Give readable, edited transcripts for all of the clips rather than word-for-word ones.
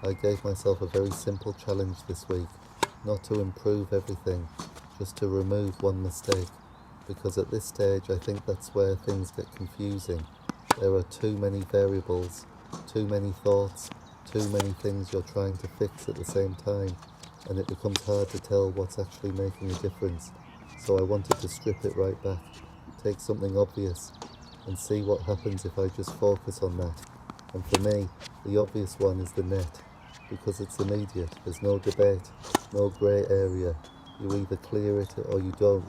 I gave myself a very simple challenge this week, not to improve everything, just to remove one mistake, because at this stage I think that's where things get confusing. There are too many variables, too many thoughts, too many things you're trying to fix at the same time, and it becomes hard to tell what's actually making a difference. So I wanted to strip it right back, take something obvious, and see what happens if I just focus on that. And for me, the obvious one is the net, because it's immediate, there's no debate, no grey area, you either clear it or you don't.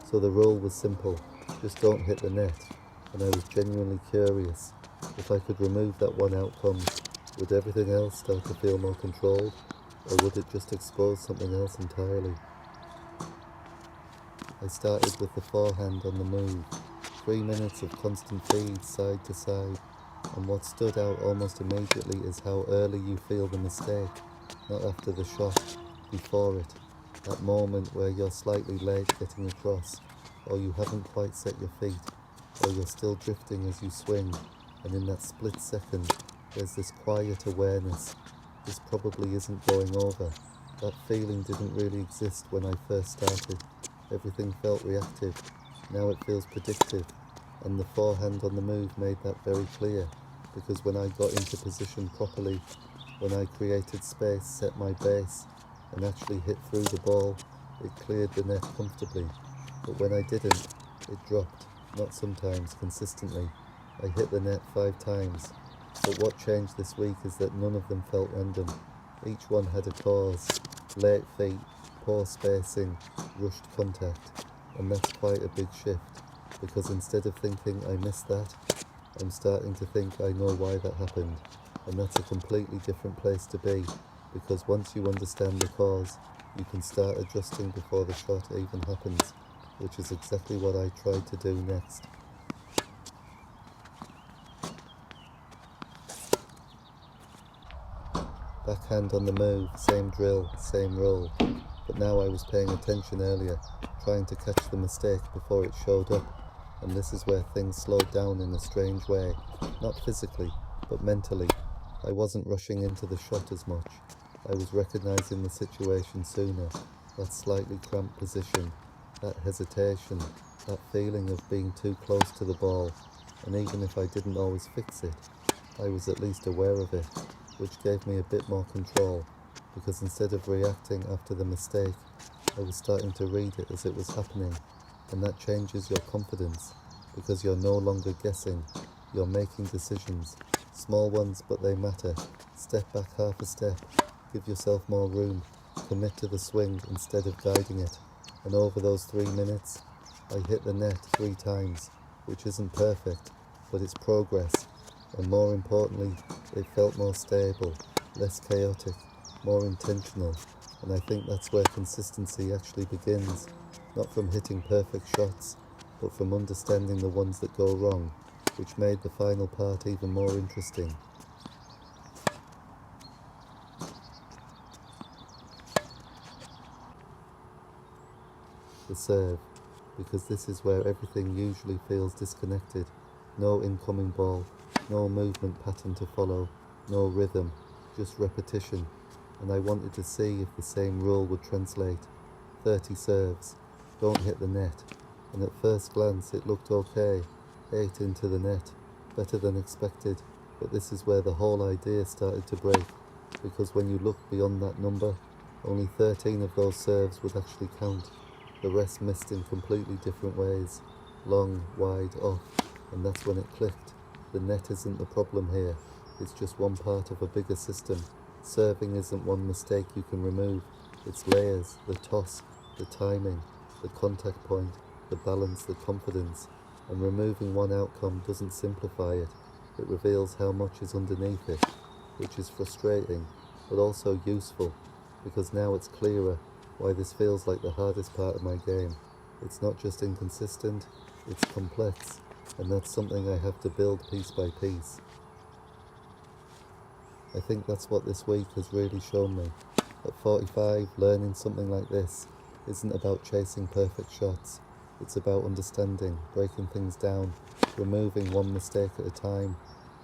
So the rule was simple, just don't hit the net, and I was genuinely curious, if I could remove that one outcome, would everything else start to feel more controlled, or would it just expose something else entirely? I started with the forehand on the move, 3 minutes of constant feeds side to side, and what stood out almost immediately is how early you feel the mistake, not after the shot, before it, that moment where you're slightly late getting across, or you haven't quite set your feet, or you're still drifting as you swing, and in that split second, there's this quiet awareness, this probably isn't going over. That feeling didn't really exist when I first started. Everything felt reactive, now it feels predictive, and the forehand on the move made that very clear, because when I got into position properly, when I created space, set my base, and actually hit through the ball, it cleared the net comfortably. But when I didn't, it dropped, not sometimes, consistently. I hit the net 5 times, but what changed this week is that none of them felt random. Each one had a cause: late feet, poor spacing, rushed contact, and that's quite a big shift, because instead of thinking I missed that, I'm starting to think I know why that happened, and that's a completely different place to be, because once you understand the cause, you can start adjusting before the shot even happens, which is exactly what I tried to do next. Backhand on the move, same drill, same roll, but now I was paying attention earlier, trying to catch the mistake before it showed up, and this is where things slowed down in a strange way, not physically, but mentally. I wasn't rushing into the shot as much. I was recognizing the situation sooner, that slightly cramped position, that hesitation, that feeling of being too close to the ball, and even if I didn't always fix it, I was at least aware of it, which gave me a bit more control, because instead of reacting after the mistake, I was starting to read it as it was happening, and that changes your confidence, because you're no longer guessing, you're making decisions, small ones but they matter. Step back half a step, give yourself more room, commit to the swing instead of guiding it, and over those 3 minutes, I hit the net 3 times, which isn't perfect, but it's progress, and more importantly, it felt more stable, less chaotic, more intentional, and I think that's where consistency actually begins, not from hitting perfect shots, but from understanding the ones that go wrong, which made the final part even more interesting. The serve, because this is where everything usually feels disconnected. No incoming ball, no movement pattern to follow, no rhythm, just repetition, and I wanted to see if the same rule would translate. 30 serves, don't hit the net, and at first glance it looked okay, 8 into the net, better than expected, but this is where the whole idea started to break, because when you look beyond that number, only 13 of those serves would actually count. The rest missed in completely different ways, long, wide, off, and that's when it clicked. The net isn't the problem here, it's just one part of a bigger system. Serving isn't one mistake you can remove, it's layers, the toss, the timing, the contact point, the balance, the confidence, and removing one outcome doesn't simplify it, it reveals how much is underneath it, which is frustrating, but also useful, because now it's clearer why this feels like the hardest part of my game. It's not just inconsistent, it's complex, and that's something I have to build piece by piece. I think that's what this week has really shown me. At 45, learning something like this isn't about chasing perfect shots, it's about understanding, breaking things down, removing one mistake at a time,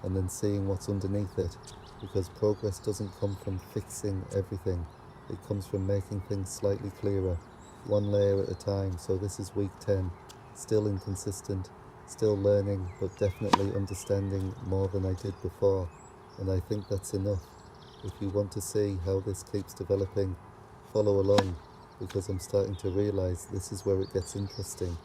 and then seeing what's underneath it, because progress doesn't come from fixing everything. It comes from making things slightly clearer, one layer at a time. So this is week 10, still inconsistent, still learning, but definitely understanding more than I did before. And I think that's enough. If you want to see how this keeps developing, follow along, because I'm starting to realize this is where it gets interesting.